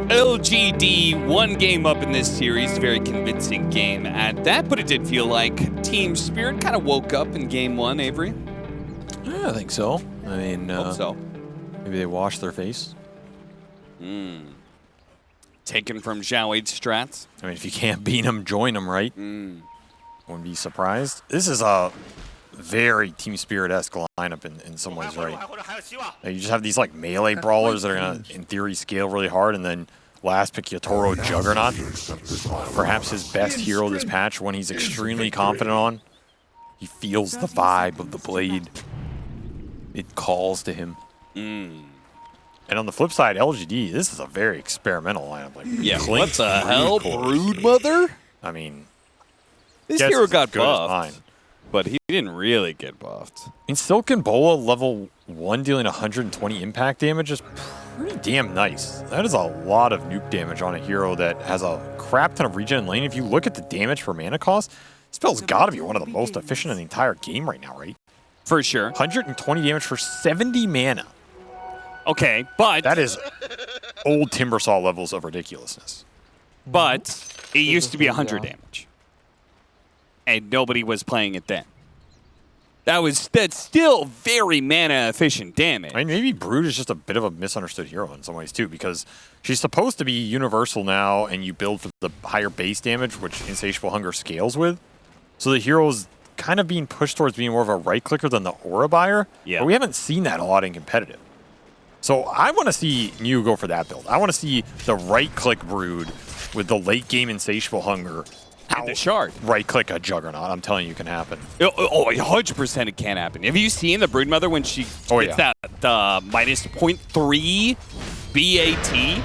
PSG.LGD, one game up in this series. Very convincing game at that, but it did feel like Team Spirit kind of woke up in game one, Avery. Yeah, I think so. I mean, Hope so. Maybe they washed their face. Taken from Zhao strats. I mean, if you can't beat them, join them, right? Wouldn't be surprised. This is a very Team Spirit-esque lineup in some ways, right? You just have these like melee brawlers that are going to, in theory, scale really hard, and then last pick Yatoro Juggernaut. Perhaps his best hero this patch, one he's extremely confident on. He feels the vibe of the blade. It calls to him. And on the flip side, LGD, this is a very experimental lineup. Like, yeah, what the hell? Broodmother? I mean, this hero got buffed, but he didn't really get buffed. I mean, Silken Boa level 1 dealing 120 impact damage is pretty damn nice. That is a lot of nuke damage on a hero that has a crap ton of regen in lane. If you look at the damage per mana cost, this spell's got to be one of the most efficient in the entire game right now, right? For sure. 120 damage for 70 mana. Okay, but that is old Timbersaw levels of ridiculousness. But it used to be 100 damage. And nobody was playing it then. That's still very mana efficient damage. I mean, maybe Brood is just a bit of a misunderstood hero in some ways too, because she's supposed to be universal now, and you build for the higher base damage, which Insatiable Hunger scales with. So the hero's kind of being pushed towards being more of a right clicker than the aura buyer. Yeah. But we haven't seen that a lot in competitive. So I want to see Mew go for that build. I want to see the right-click Brood with the late-game Insatiable Hunger. And the shard. Right-click a Juggernaut. I'm telling you, it can happen. Oh, 100% it can happen. Have you seen the Broodmother when she gets that minus 0.3 BAT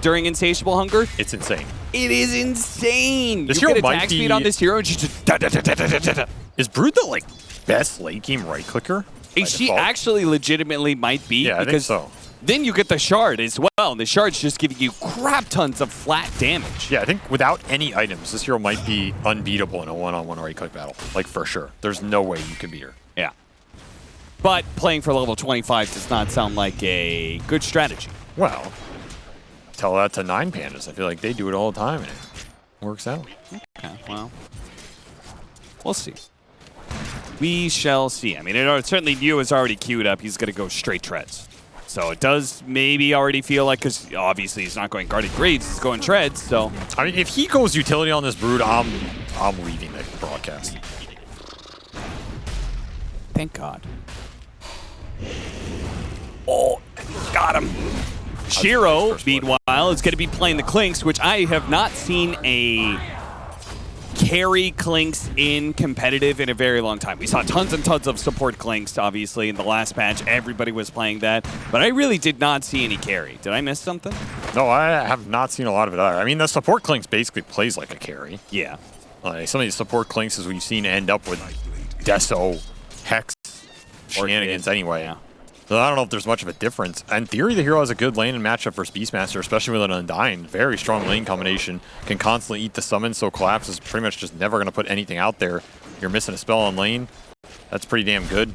during Insatiable Hunger? It's insane. It is insane. This you hero get might attack be... speed on this hero, and she just... Is Brood the best late-game right-clicker? She actually legitimately might be, yeah, because I think so. Then you get the shard as well, and the shard's just giving you crap tons of flat damage. Yeah, I think without any items, this hero might be unbeatable in a one-on-one right-click battle. Like, for sure. There's no way you can beat her. Yeah. But playing for level 25 does not sound like a good strategy. Well, tell that to 9 Pandas. I feel like they do it all the time, and it works out. Okay, well, we'll see. We shall see. I mean, certainly Mew is already queued up. He's going to go straight treads. So it does maybe already feel like, because obviously he's not going Guardian Graves, he's going treads, so. I mean, if he goes utility on this Brood, I'm leaving the broadcast. Thank God. Oh, got him. Shiro, meanwhile, is going to be playing the Clinks, which I have not seen a carry Clinks in competitive in a very long time. We saw tons and tons of support Clinks, obviously, in the last patch. Everybody was playing that, but I really did not see any carry. Did I miss something? No, I have not seen a lot of it either. I mean, the support Clinks basically plays like a carry. Yeah. Some of these support Clinks, as we've seen, end up with Deso, Hex, shenanigans anyway. Yeah. So I don't know if there's much of a difference. In theory, the hero has a good lane and matchup versus Beastmaster, especially with an Undying. Very strong lane combination. Can constantly eat the summon, so Collapse is pretty much just never going to put anything out there. You're missing a spell on lane. That's pretty damn good.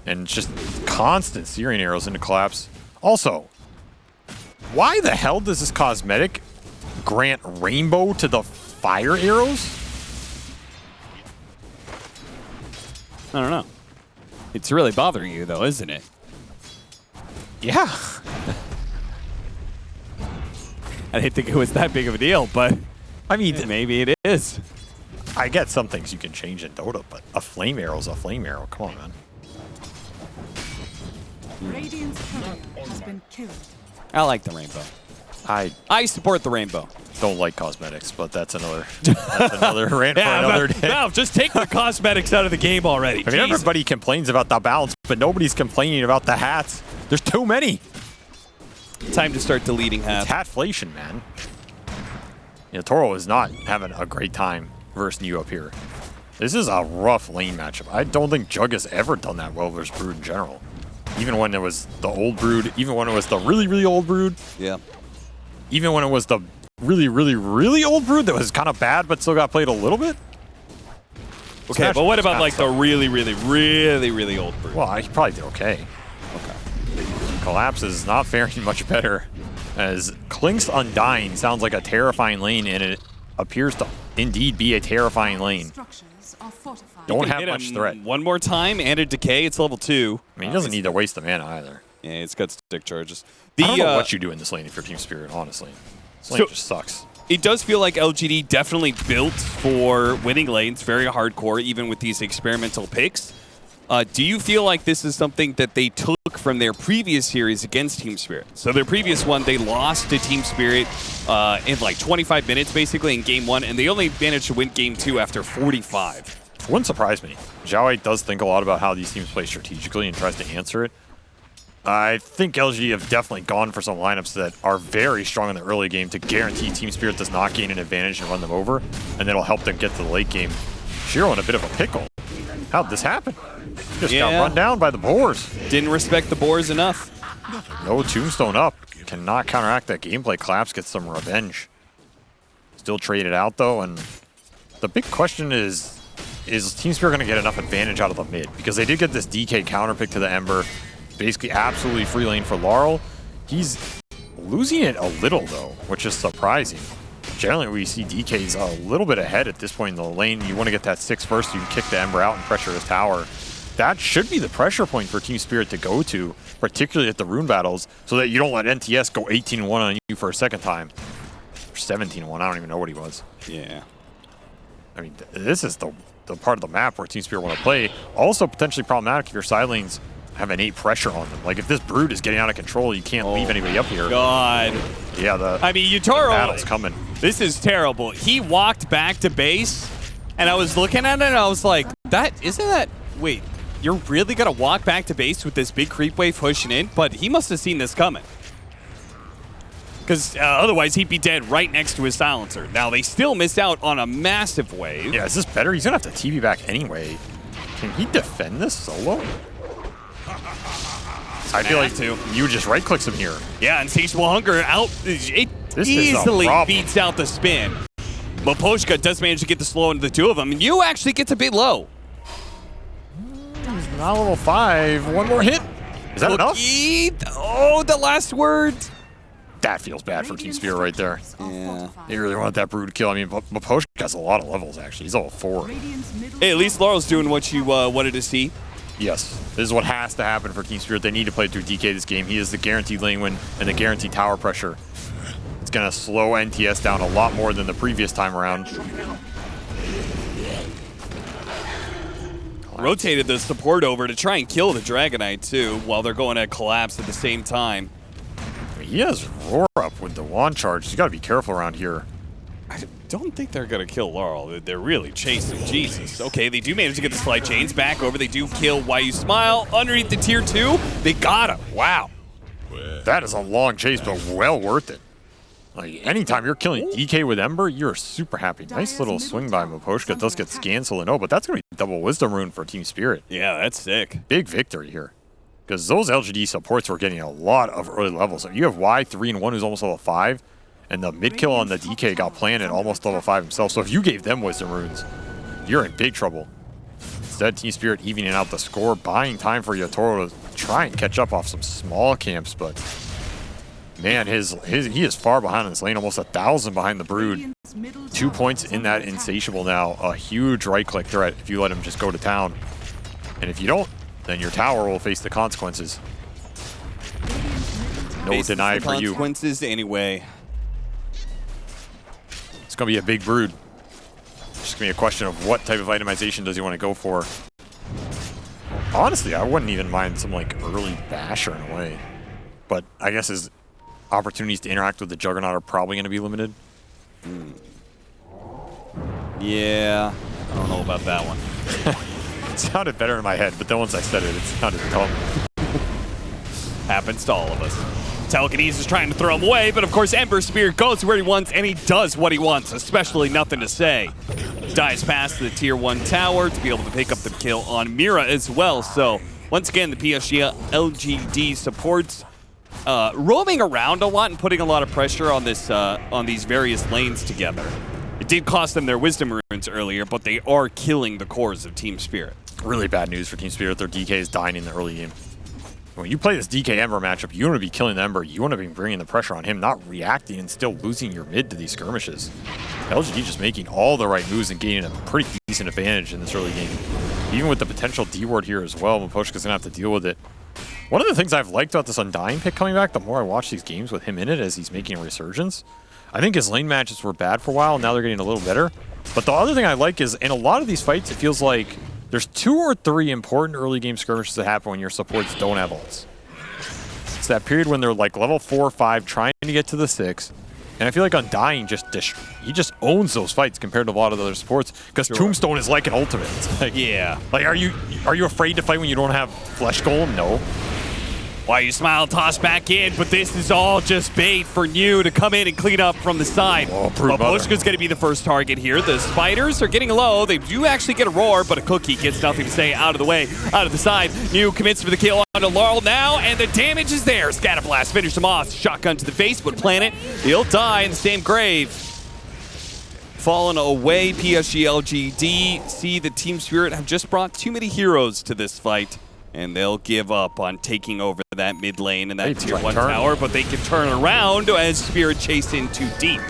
And it's just constant Searing arrows into Collapse. Also, why the hell does this cosmetic grant Rainbow to the fire arrows? I don't know. It's really bothering you, though, isn't it? Yeah. I didn't think it was that big of a deal, but I mean, maybe it is. I get some things you can change in Dota, but a flame arrow's a flame arrow. Come on, man. Radiant's courier has been killed. I like the rainbow. I support the rainbow. Don't like cosmetics, but that's another rant for another day. No, just take the cosmetics out of the game already. I mean, everybody complains about the balance, but nobody's complaining about the hats. There's too many. Time to start deleting hats. It's hatflation, man. Yeah, Toro is not having a great time versus you up here. This is a rough lane matchup. I don't think Jug has ever done that well versus Brood in general. Even when it was the old Brood, even when it was the really, really old Brood. Yeah. Even when it was the really, really, really old Brood that was kind of bad but still got played a little bit. Okay, but what about like the really, really, really, really old Brood? Well, he probably did okay. Okay. Collapse is not faring much better as Klink's Undying sounds like a terrifying lane, and it appears to indeed be a terrifying lane. Structures are fortified. Don't have Hit much him threat. one more time and a decay. It's level 2. I mean, he doesn't need to waste the mana either. Yeah, it's got stick charges. I don't know what you do in this lane if you're Team Spirit, honestly. This lane just sucks. It does feel like LGD definitely built for winning lanes, very hardcore, even with these experimental picks. Do you feel like this is something that they took from their previous series against Team Spirit? So their previous one, they lost to Team Spirit in like 25 minutes, basically, in Game 1, and they only managed to win Game 2 after 45. It wouldn't surprise me. Xiaowei does think a lot about how these teams play strategically and tries to answer it. I think LGD have definitely gone for some lineups that are very strong in the early game to guarantee Team Spirit does not gain an advantage and run them over, and that'll help them get to the late game. Shiro in a bit of a pickle. How'd this happen? Just got run down by the boars. Didn't respect the boars enough. No tombstone up. Cannot counteract that gameplay collapse, get some revenge. Still traded out though, and the big question is Team Spirit going to get enough advantage out of the mid? Because they did get this DK counter pick to the Ember. Basically absolutely free lane for Laurel. He's losing it a little though, which is surprising. Generally, we see DK's a little bit ahead at this point in the lane. You want to get that 6 first, so you can kick the Ember out and pressure his tower. That should be the pressure point for Team Spirit to go to, particularly at the rune battles, so that you don't let NTS go 18-1 on you for a second time. Or 17-1, I don't even know what he was. Yeah. I mean, this is the part of the map where Team Spirit want to play. Also potentially problematic if your side lanes have innate pressure on them. Like if this Brood is getting out of control, you can't leave anybody up here. God. Yeah, the battle's coming. This is terrible. He walked back to base, and I was looking at it, and I was like, wait, you're really going to walk back to base with this big creep wave pushing in? But he must have seen this coming. Because otherwise, he'd be dead right next to his silencer. Now, they still missed out on a massive wave. Yeah, is this better? He's going to have to TP back anyway. Can he defend this solo? I feel like you just right-clicks him here. Yeah, Insatiable Hunger out. It easily beats out the spin. Miposhka does manage to get the slow into the two of them, and you actually gets a bit low. He's not level 5. One more hit. Is that enough? Oh, the last word. That feels bad for Team Spirit right there. Yeah. They really want that Brood kill. I mean, Miposhka has a lot of levels, actually. He's level 4. Hey, at least Laurel's doing what you wanted to see. Yes, this is what has to happen for Team Spirit. They need to play through DK this game. He is the guaranteed lane win and the guaranteed tower pressure. It's going to slow NTS down a lot more than the previous time around. Rotated the support over to try and kill the Dragonite, too, while they're going at collapse at the same time. He has Roar up with the wand charge. You got to be careful around here. I don't think they're going to kill Laurel. They're really chasing. Jesus. Okay, they do manage to get the slide chains back over. They do kill Why You Smile underneath the tier 2. They got him. Wow. That is a long chase, but well worth it. Like, anytime you're killing DK with Ember, you're super happy. Nice little swing by Miposhka. Does get scanned, so no, but that's going to be double Wisdom Rune for Team Spirit. Yeah, that's sick. Big victory here. Because those LGD supports were getting a lot of early levels. So you have Y3-1 who's almost level 5. And the mid kill on the DK got planted almost level 5 himself. So if you gave them Wisdom Runes, you're in big trouble. Instead, Team Spirit evening out the score, buying time for Yatoro to try and catch up off some small camps. But man, he is far behind in this lane, almost 1,000 behind the Brood. 2 points in that Insatiable now. A huge right-click threat if you let him just go to town. And if you don't, then your tower will face the consequences. No deny for you. Consequences anyway. It's going to be a big Brood. It's just going to be a question of what type of itemization does he want to go for. Honestly, I wouldn't even mind some like early Basher in a way. But I guess his opportunities to interact with the Juggernaut are probably going to be limited. Yeah, I don't know about that one. It sounded better in my head, but then once I said it, it sounded dumb. Happens to all of us. Telekinesis is trying to throw him away, but of course Ember Spear goes where he wants, and he does what he wants, especially nothing to say. Dives past the tier 1 tower to be able to pick up the kill on Mira as well. So once again, the PSG.LGD supports roaming around a lot and putting a lot of pressure on this on these various lanes together. It did cost them their Wisdom Runes earlier, but they are killing the cores of Team Spirit. Really bad news for Team Spirit. Their DK is dying in the early game. When you play this DK Ember matchup, you want to be killing the Ember. You want to be bringing the pressure on him, not reacting and still losing your mid to these skirmishes. LGD just making all the right moves and gaining a pretty decent advantage in this early game. Even with the potential D ward here as well, Miposhka's going to have to deal with it. One of the things I've liked about this Undying pick coming back, the more I watch these games with him in it as he's making a resurgence, I think his lane matches were bad for a while, and now they're getting a little better. But the other thing I like is, in a lot of these fights, it feels like there's 2 or 3 important early game skirmishes that happen when your supports don't have ults. It's that period when they're like level 4 or 5 trying to get to the 6. And I feel like Undying he just owns those fights compared to a lot of the other supports, because Tombstone is like an ultimate. It's like, yeah. Like, are you afraid to fight when you don't have Flesh Golem? No. Why you smile, toss back in, but this is all just bait for New to come in and clean up from the side. Oh, Miposhka's going to be the first target here. The spiders are getting low. They do actually get a roar, but a cookie gets nothing to say. Out of the way, out of the side. New commits for the kill onto Laurel now, and the damage is there. Scatterblast finished him off. Shotgun to the face, but Planet, he'll die in the same grave. Fallen away, PSG.LGD. See, the Team Spirit have just brought too many heroes to this fight, and they'll give up on taking over that mid lane and that tier 1 tower, but they can turn around as Spirit chase in too deep.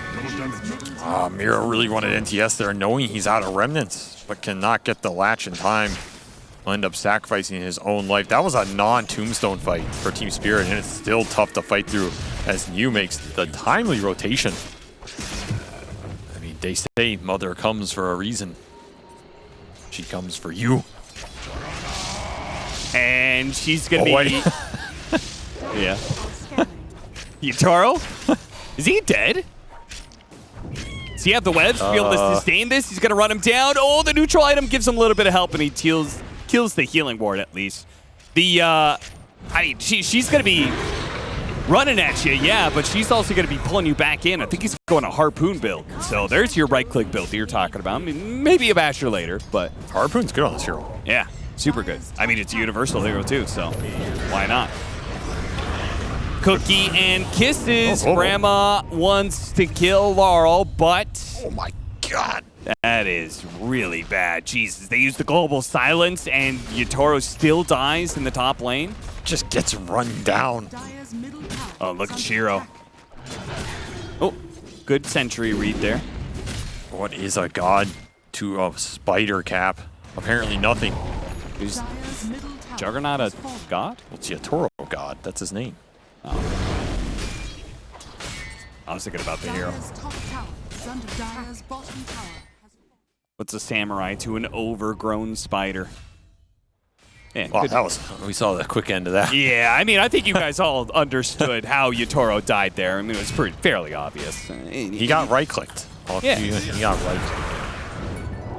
Mira really wanted NTS there, knowing he's out of remnants, but cannot get the latch in time. Will end up sacrificing his own life. That was a non-tombstone fight for Team Spirit, and it's still tough to fight through as New makes the timely rotation. I mean, they say mother comes for a reason. She comes for you. And she's gonna be... yeah. Yutaro? Is he dead? Does he have the webs to be able to sustain this? He's gonna run him down. Oh, the neutral item gives him a little bit of help, and he kills the healing ward at least. The I mean, she's gonna be running at you, yeah, but she's also gonna be pulling you back in. I think he's going a harpoon build. So there's your right-click build that you're talking about. I mean, maybe a basher later, but Harpoon's good on this hero. Yeah. Super good. I mean, it's a universal hero too, so why not? Cookie and kisses. Grandma wants to kill Laurel, but... Oh my god. That is really bad. Jesus, they use the global silence, and Yutaro still dies in the top lane. Just gets run down. Oh, look at Shiro. Oh, good sentry read there. What is a god to a spider cap? Apparently nothing. Is Juggernaut a god? Well, it's Yutaro god. That's his name. Oh. I was thinking about the hero. What's a samurai to an overgrown spider? Yeah, wow, we saw the quick end of that. Yeah, I mean, I think you guys all understood how Yutaro died there. I mean, it was fairly obvious. He got right-clicked. Yeah. He got right.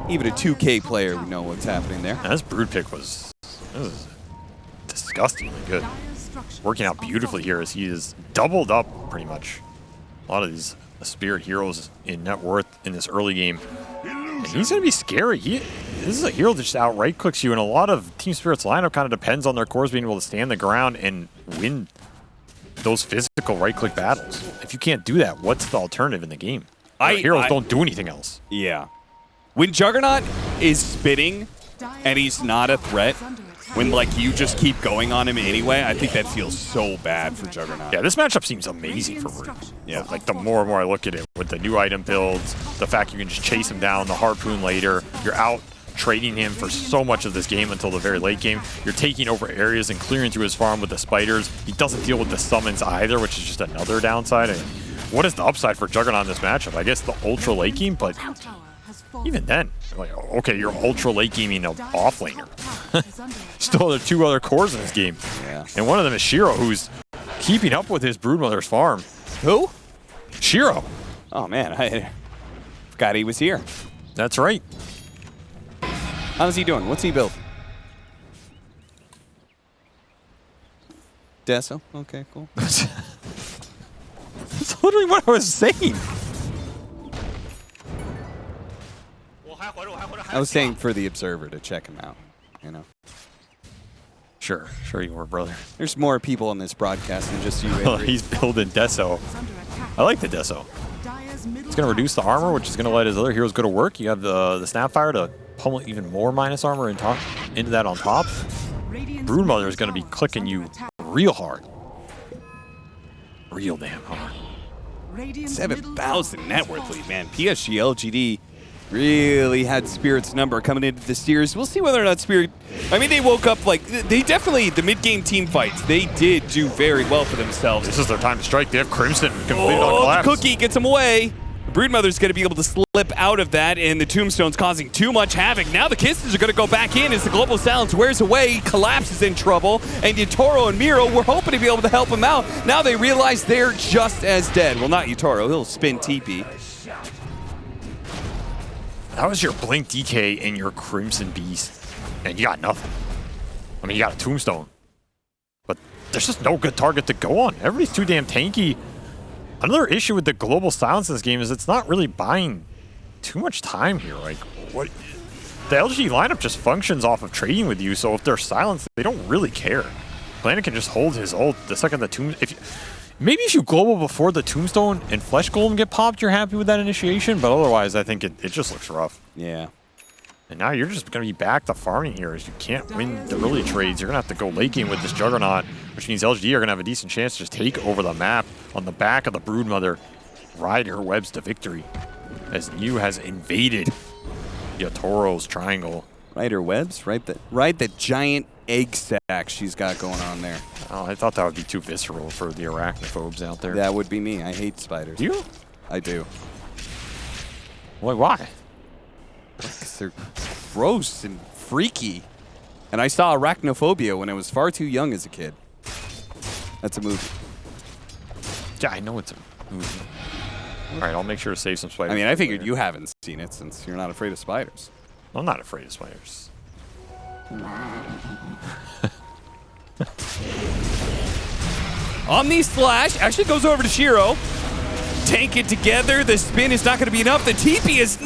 Even a 2K player would know what's happening there. And this brood pick was disgustingly good. Working out beautifully here as he is doubled up pretty much. A lot of these spirit heroes in net worth in this early game. And he's going to be scary. This is a hero that just outright clicks you, and a lot of Team Spirit's lineup kind of depends on their cores being able to stand the ground and win those physical right-click battles. If you can't do that, what's the alternative in the game? Heroes don't do anything else. Yeah. When Juggernaut is spitting and he's not a threat, when like you just keep going on him anyway, I think that feels so bad for Juggernaut. Yeah, this matchup seems amazing for Brood. Yeah. Like the more and more I look at it, with the new item builds, the fact you can just chase him down, the harpoon later, you're out trading him for so much of this game until the very late game. You're taking over areas and clearing through his farm with the spiders. He doesn't deal with the summons either, which is just another downside. And what is the upside for Juggernaut in this matchup? I guess the ultra late game, but even then, like, okay, you're ultra late gaming an off laner. Still, there are 2 other cores in this game. Yeah. And one of them is Shiro, who's keeping up with his Broodmother's farm. Who? Shiro. Oh man, I forgot he was here. That's right. How's he doing? What's he built? Deso? Okay, cool. That's literally what I was saying. I was saying for the observer to check him out, you know. Sure you were, brother. There's more people on this broadcast than just you, Avery. He's building Deso. I like the Deso. It's going to reduce the armor, which is going to let his other heroes go to work. You have the Snapfire to pummel even more minus armor into that on top. Broodmother is going to be clicking you real hard. Real damn hard. 7,000 net worth lead, man. PSG.LGD really had Spirit's number coming into the series. We'll see whether or not Spirit... I mean, they woke up like... They definitely, the mid-game team fights, they did do very well for themselves. This is their time to strike. They have Crimson completed on collapse. The cookie gets him away. The Broodmother's going to be able to slip out of that, and the Tombstone's causing too much havoc. Now the Kisses are going to go back in as the Global Silence wears away. Collapse is in trouble, and Yatoro and Miro were hoping to be able to help him out. Now they realize they're just as dead. Well, not Yatoro. He'll spin TP. That was your Blink DK and your Crimson Beast, and you got nothing. I mean, you got a Tombstone, but there's just no good target to go on. Everybody's too damn tanky. Another issue with the Global Silence in this game is it's not really buying too much time here. Like, what? The LGD lineup just functions off of trading with you, so if they're silenced, they don't really care. Planet can just hold his ult the second the maybe if you global before the Tombstone and Flesh Golem get popped, you're happy with that initiation, but otherwise, I think it just looks rough. Yeah. And now you're just going to be back to farming here as you can't win the early trades. You're going to have to go late game with this Juggernaut, which means LGD are going to have a decent chance to just take over the map on the back of the Broodmother, ride her webs to victory as New has invaded Yatoro's triangle. Ride her webs? Ride the giant egg sack she's got going on there. Oh, I thought that would be too visceral for the arachnophobes out there. That would be me. I hate spiders. Do you? I do. Why? Because they're gross and freaky. And I saw arachnophobia when I was far too young as a kid. That's a movie. Yeah, I know it's a movie. All right, I'll make sure to save some spiders. I mean, I figured you haven't seen it since you're not afraid of spiders. I'm not afraid of spiders. Omni Slash actually goes over to Shiro. Tank it together. The spin is not going to be enough. The TP is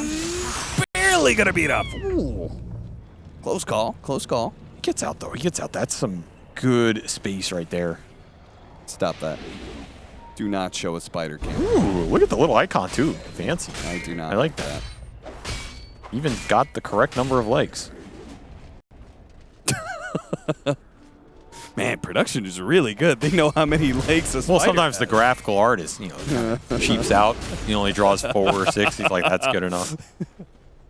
barely going to be enough. Ooh. Close call. Close call. He gets out, though. He gets out. That's some good space right there. Stop that. Do not show a spider cam. Ooh, look at the little icon, too. Fancy. I do not. I like that. Even got the correct number of legs. Man, production is really good. They know how many legs a spider Well, sometimes has. the graphical artist, cheaps out. He only draws 4 or 6. He's like, that's good enough.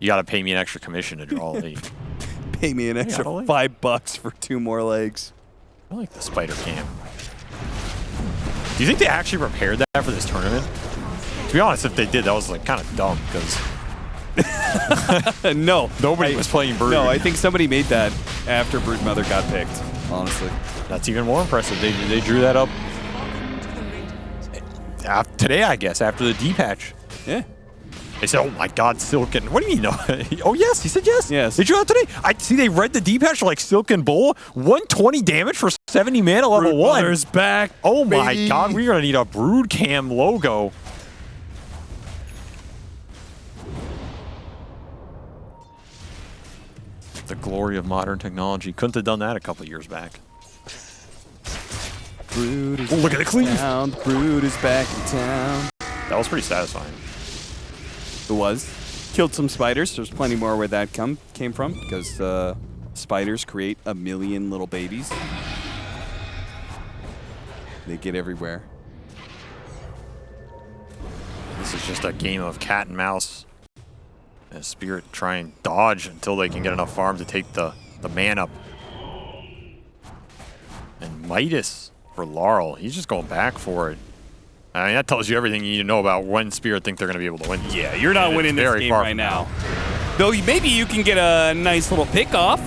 You got to pay me an extra commission to draw 8. Pay me an extra $5 for 2 more legs. I like the spider cam. Do you think they actually prepared that for this tournament? To be honest, if they did, that was like kind of dumb because no, nobody was playing Brood. No, I think somebody made that after Broodmother got picked. Honestly, that's even more impressive. They drew that up today, I guess, after the D patch. Yeah. They said, "Oh my God, Silken." What do you mean? No? Oh yes, he said yes. Yes. They drew that today. I see. They read the D patch like Silken Bull, 120 damage for 70 mana, level 1. Broodmother's back. Oh my baby. God, we're gonna need a Brood Cam logo. The glory of modern technology. Couldn't have done that a couple of years back. Brood is look at the cleave. Brood is back in town. That was pretty satisfying. It was. Killed some spiders. There's plenty more where that came from because spiders create a million little babies. They get everywhere. This is just a game of cat and mouse. As Spirit try and dodge until they can get enough farm to take the man up. And Midas for Laurel. He's just going back for it. I mean, that tells you everything you need to know about when Spirit think they're going to be able to win. Yeah, you're not winning this game right now. Though maybe you can get a nice little pick off.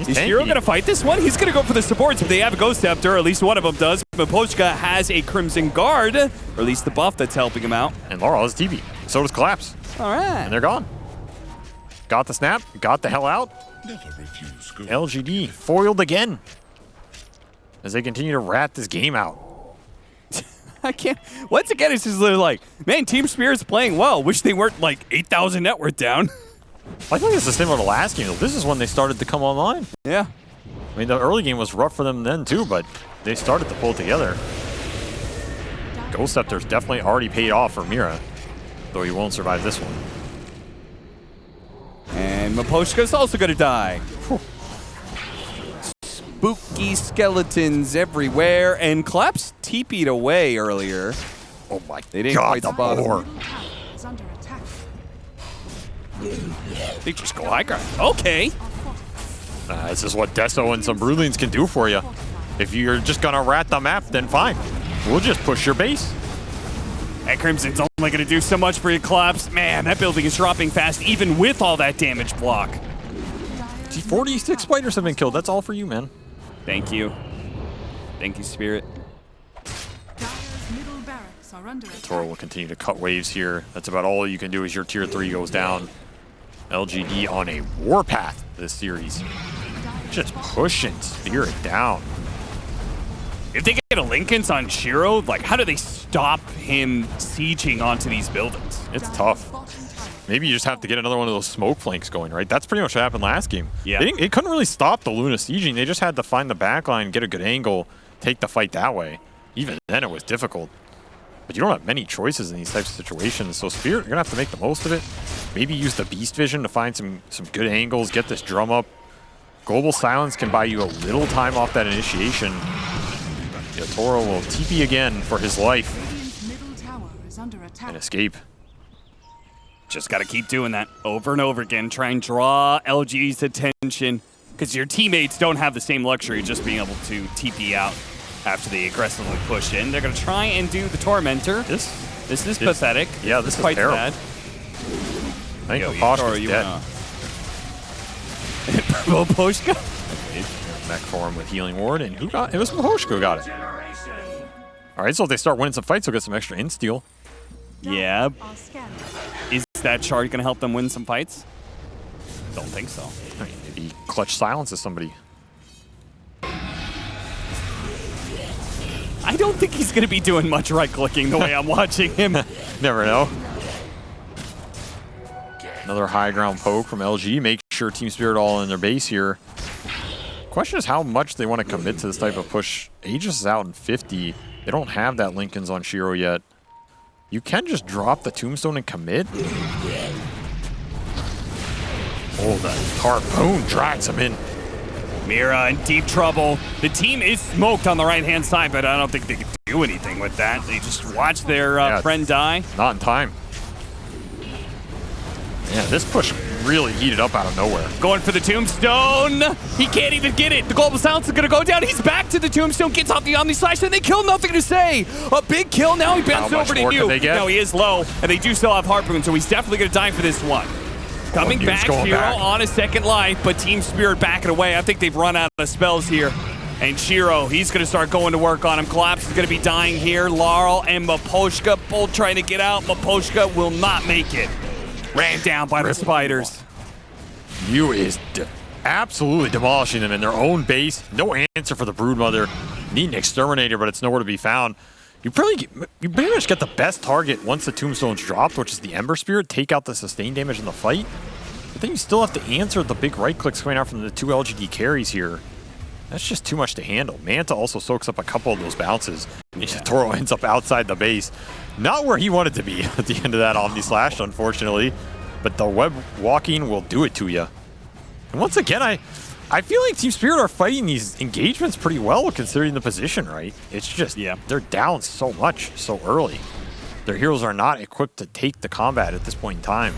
Is Shiro going to fight this one? He's going to go for the supports if they have a Ghost Scepter, or at least one of them does. Miposhka has a Crimson Guard, or at least the buff that's helping him out. And Laurel has TV. So does Collapse. All right. And they're gone. Got the snap. Got the hell out. LGD foiled again. As they continue to rat this game out. I can't. Once again, it's just like, man, Team Spirit's playing well. Wish they weren't like 8,000 net worth down. I think this is similar to last game. This is when they started to come online. Yeah. I mean, the early game was rough for them then too, but they started to pull together. Ghost Scepter's definitely already paid off for Mira, though he won't survive this one. And Miposhka's also going to die. Whew. spooky skeletons everywhere, and Collapse TP'd away earlier. Oh my They didn't god, quite the spot him. boar. Middle tower is under attack. They just go high ground. Okay. This is what Deso and some Broodlings can do for you. If you're just gonna rat the map, then fine. We'll just push your base. And Crimson's only going to do so much for you, Collapse. Man, that building is dropping fast, even with all that damage block. See, 46 spiders have been killed. That's all for you, man. Thank you. Thank you, Spirit. Dire's middle barracks are under attack. Toro will continue to cut waves here. That's about all you can do as your tier 3 goes down. LGD on a warpath this series. Just pushing Spirit down. If they get a Lincoln's on Shiro, like, how do they stop him sieging onto these buildings? It's tough. Maybe you just have to get another one of those smoke flanks going, right? That's pretty much what happened last game. Yeah. They couldn't really stop the Luna sieging. They just had to find the backline, get a good angle, take the fight that way. Even then, it was difficult. But you don't have many choices in these types of situations. So Spirit, you're going to have to make the most of it. Maybe use the Beast Vision to find some good angles, get this drum up. Global Silence can buy you a little time off that initiation. Yeah, Toro will TP again for his life Radiant's middle tower is under attack. and escape. Just got to keep doing that over and over again. Try and draw LG's attention, because your teammates don't have the same luxury of just being able to TP out after they aggressively push in. They're going to try and do the Tormentor. This is pathetic. Yeah, this is quite terrible. bad. I think Yo, Maposhka's you dead. Maposhka? Mech form with Healing Ward, and who got it? It was Maposhka who got it. All right, so if they start winning some fights, they'll get some extra insteal. Yeah. Are scanned. Is that shard going to help them win some fights? Don't think so. I mean, maybe Clutch silences somebody. I don't think he's going to be doing much right-clicking the way I'm watching him. Never know. Another high ground poke from LG. Make sure Team Spirit all in their base here. Question is how much they want to commit to this type of push. Aegis is out in 50. They don't have that Lincoln's on Shiro yet. You can just drop the Tombstone and commit. Oh, the harpoon drags him in. Mira in deep trouble. The team is smoked on the right-hand side, but I don't think they can do anything with that. They just watch their friend die. Not in time. Yeah, this push really heated up out of nowhere. Going for the Tombstone. He can't even get it. The Global Silence is going to go down. He's back to the Tombstone, gets off the Omni Slash, and they kill. Nothing to say. A big kill. Now he bends over to you. No, he is low, and they do still have Harpoon, so he's definitely going to die for this one. Coming back, Shiro on a second life, but Team Spirit backing away. I think they've run out of spells here. And Shiro, he's going to start going to work on him. Collapse is going to be dying here. Laurel and Maposhka both trying to get out. Maposhka will not make it. Ran down by the spiders. Yu is absolutely demolishing them in their own base. No answer for the Broodmother. Need an exterminator, but it's nowhere to be found. You pretty much get the best target once the Tombstone's dropped, which is the Ember Spirit. Take out the sustained damage in the fight. But then you still have to answer the big right clicks coming out from the two LGD carries here. That's just too much to handle. Manta also soaks up a couple of those bounces. Yeah. Toro ends up outside the base. Not where he wanted to be at the end of that Omni Slash, unfortunately. But the web walking will do it to you. And once again, I feel like Team Spirit are fighting these engagements pretty well considering the position, right? It's just, they're down so much so early. Their heroes are not equipped to take the combat at this point in time.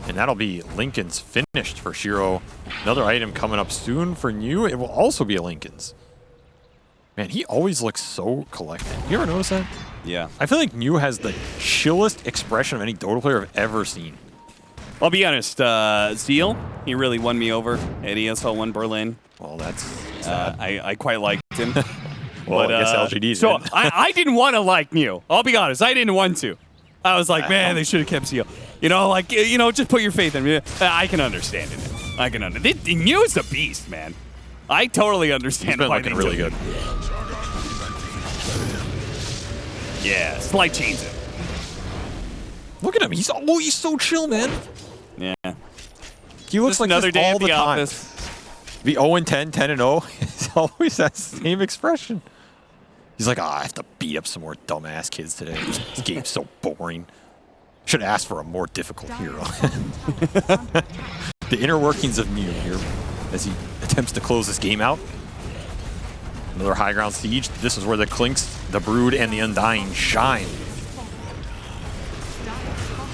And that'll be Lincoln's finished for Shiro. Another item coming up soon for New. It will also be a Lincoln's. Man, he always looks so collected. You ever notice that? Yeah. I feel like New has the chillest expression of any Dota player I've ever seen. I'll be honest, Zeal, he really won me over at ESL 1 Berlin. Well, that's I quite liked him. Well, but, I guess LGD did. So I didn't want to like Mew. I'll be honest, I didn't want to. I was like, man, they should have kept Zeal. You know, like, you know, just put your faith in me. I can understand it. I can understand. Mew is a beast, man. I totally understand. He's been looking really good. Yeah, slight change it. Look at him. He's so chill, man. Yeah. He looks just like another this day all at the the time. office. The 0-10, 10-0. It's always that same expression. He's like, I have to beat up some more dumbass kids today. This game's so boring. Should ask for a more difficult hero. The inner workings of Mew here as he attempts to close this game out. Another high ground siege. This is where the Clinks, the Brood, and the Undying shine.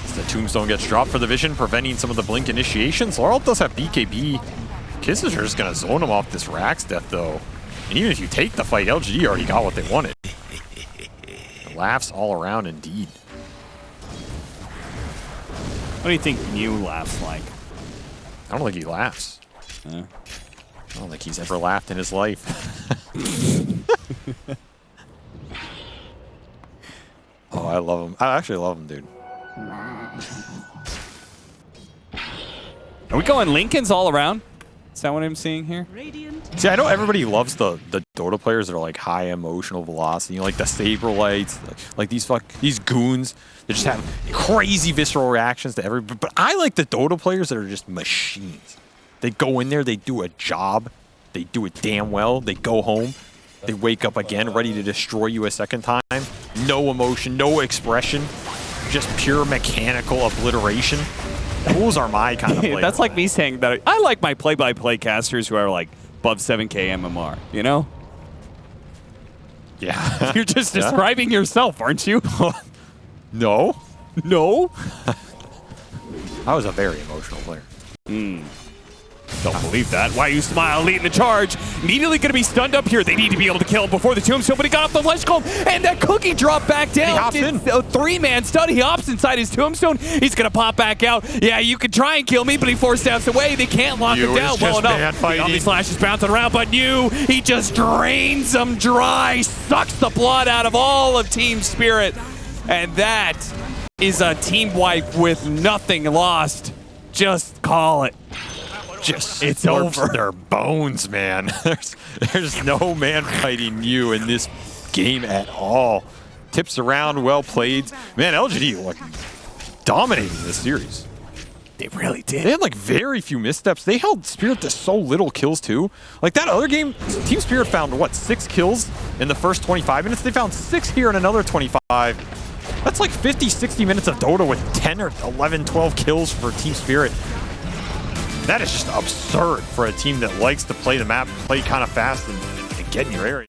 As the Tombstone gets dropped for the Vision, preventing some of the Blink initiations. Laurel does have BKB. Kisses are just going to zone him off this Rax death, though. And even if you take the fight, LGD already got what they wanted. Laughs all around, indeed. What do you think Mew laughs like? I don't think he laughs. I don't think he's ever laughed in his life. Oh, I love him. I actually love him, dude. Are we going Lincolns all around? Is that what I'm seeing here? Radiant. See, I know everybody loves the Dota players that are like high emotional velocity, you know, like the Saberlights, like these goons that just have crazy visceral reactions to every. But I like the Dota players that are just machines. They go in there, they do a job, they do it damn well, they go home, they wake up again, ready to destroy you a second time. No emotion, no expression, just pure mechanical obliteration. Those are my kind of players. That's like me saying that I like my play-by-play casters who are like above 7K MMR, you know? Yeah. You're just describing yourself, aren't you? No. No? I was a very emotional player. Don't believe that. Why you smile, leading the charge. Immediately going to be stunned up here. They need to be able to kill him before the Tombstone, but he got off the Flesh Golem, and that Cookie dropped back down. He hops in. A three-man stun. He hops inside his Tombstone. He's going to pop back out. Yeah, you could try and kill me, but he 4 steps away. They can't lock him down well enough. The Omni Slash is bouncing around, but he just drains them dry, sucks the blood out of all of Team Spirit, and that is a team wipe with nothing lost. Just call it. Just it's slurps over. Their bones, man. There's no man fighting you in this game at all. Tips around, well played. Man, LGD like dominating this series. They really did. They had like very few missteps. They held Spirit to so little kills too. Like that other game, Team Spirit found what, 6 kills in the first 25 minutes? They found 6 here in another 25. That's like 50, 60 minutes of Dota with 10 or 11, 12 kills for Team Spirit. That is just absurd for a team that likes to play the map, play kind of fast, and get in your area.